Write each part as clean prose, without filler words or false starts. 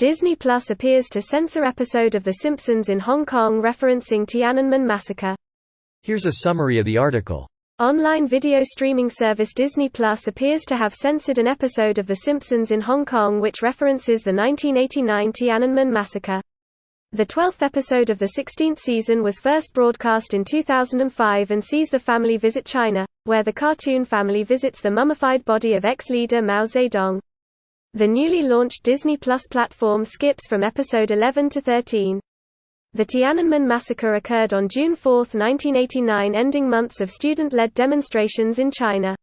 Disney Plus appears to censor episode of The Simpsons in Hong Kong referencing Tiananmen Massacre. Here's a summary of the article. Online video streaming service Disney Plus appears to have censored an episode of The Simpsons in Hong Kong which references the 1989 Tiananmen Massacre. The 12th episode of the 16th season was first broadcast in 2005 and sees the family visit China, where the cartoon family visits the mummified body of ex-leader Mao Zedong. The newly launched Disney Plus platform skips from episode 11 to 13. The Tiananmen Massacre occurred on June 4, 1989, ending months of student-led demonstrations in China.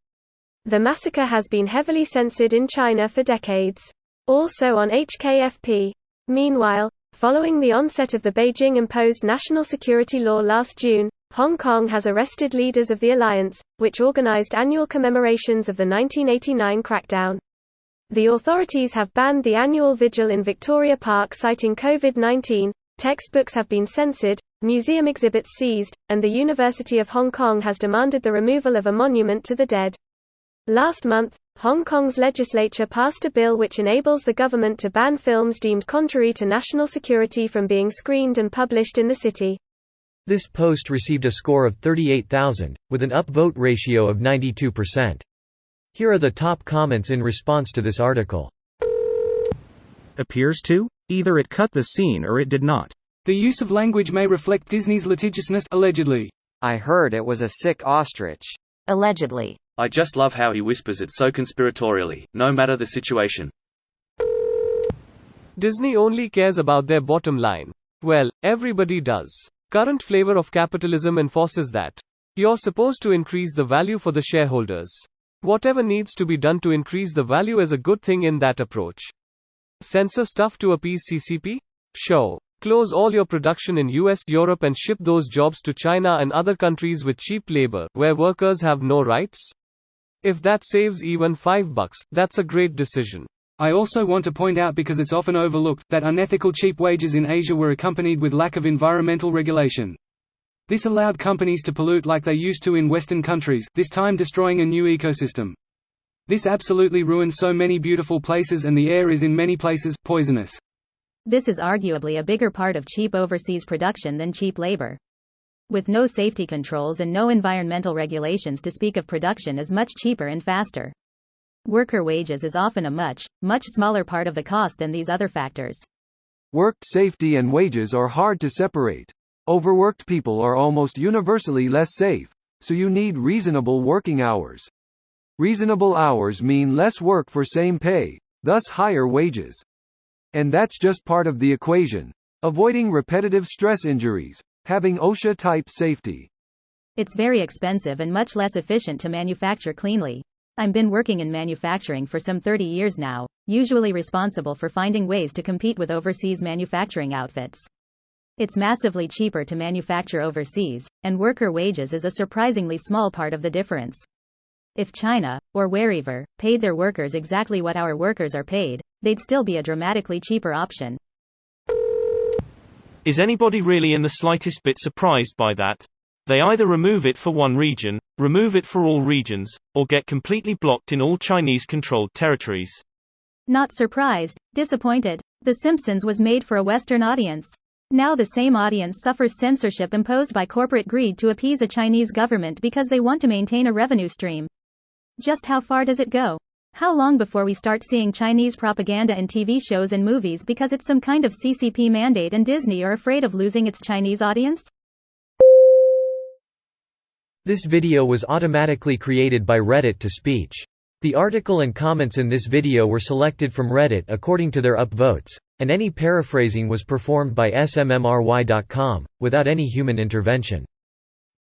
The massacre has been heavily censored in China for decades. Also on HKFP. Meanwhile, following the onset of the Beijing-imposed national security law last June, Hong Kong has arrested leaders of the alliance, which organized annual commemorations of the 1989 crackdown. The authorities have banned the annual vigil in Victoria Park citing COVID-19, textbooks have been censored, museum exhibits seized, and the University of Hong Kong has demanded the removal of a monument to the dead. Last month, Hong Kong's legislature passed a bill which enables the government to ban films deemed contrary to national security from being screened and published in the city. This post received a score of 38,000, with an upvote ratio of 92%. Here are the top comments in response to this article. Appears to? Either it cut the scene or it did not. The use of language may reflect Disney's litigiousness, allegedly. I heard it was a sick ostrich. Allegedly. I just love how he whispers it so conspiratorially, no matter the situation. Disney only cares about their bottom line. Well, everybody does. Current flavor of capitalism enforces that. You're supposed to increase the value for the shareholders. Whatever needs to be done to increase the value is a good thing in that approach. Censor stuff to appease CCP? Sure. Close all your production in US, Europe and ship those jobs to China and other countries with cheap labor, where workers have no rights? If that saves even $5, that's a great decision. I also want to point out, because it's often overlooked, that unethical cheap wages in Asia were accompanied with lack of environmental regulation. This allowed companies to pollute like they used to in Western countries, this time destroying a new ecosystem. This absolutely ruins so many beautiful places, and the air is in many places poisonous. This is arguably a bigger part of cheap overseas production than cheap labor. With no safety controls and no environmental regulations to speak of, production is much cheaper and faster. Worker wages is often a much smaller part of the cost than these other factors. Work safety and wages are hard to separate. Overworked people are almost universally less safe, so you need reasonable working hours. Reasonable hours mean less work for same pay, thus higher wages. And that's just part of the equation. Avoiding repetitive stress injuries, having OSHA-type safety. It's very expensive and much less efficient to manufacture cleanly. I've been working in manufacturing for some 30 years now, usually responsible for finding ways to compete with overseas manufacturing outfits. It's massively cheaper to manufacture overseas, and worker wages is a surprisingly small part of the difference. If China, or wherever, paid their workers exactly what our workers are paid, they'd still be a dramatically cheaper option. Is anybody really in the slightest bit surprised by that? They either remove it for one region, remove it for all regions, or get completely blocked in all Chinese-controlled territories. Not surprised, disappointed. The Simpsons was made for a Western audience. Now the same audience suffers censorship imposed by corporate greed to appease a Chinese government because they want to maintain a revenue stream. Just how far does it go? How long before we start seeing Chinese propaganda in TV shows and movies because it's some kind of CCP mandate and Disney are afraid of losing its Chinese audience? This video was automatically created by Reddit to speech. The article and comments in this video were selected from Reddit according to their upvotes, and any paraphrasing was performed by smmry.com, without any human intervention.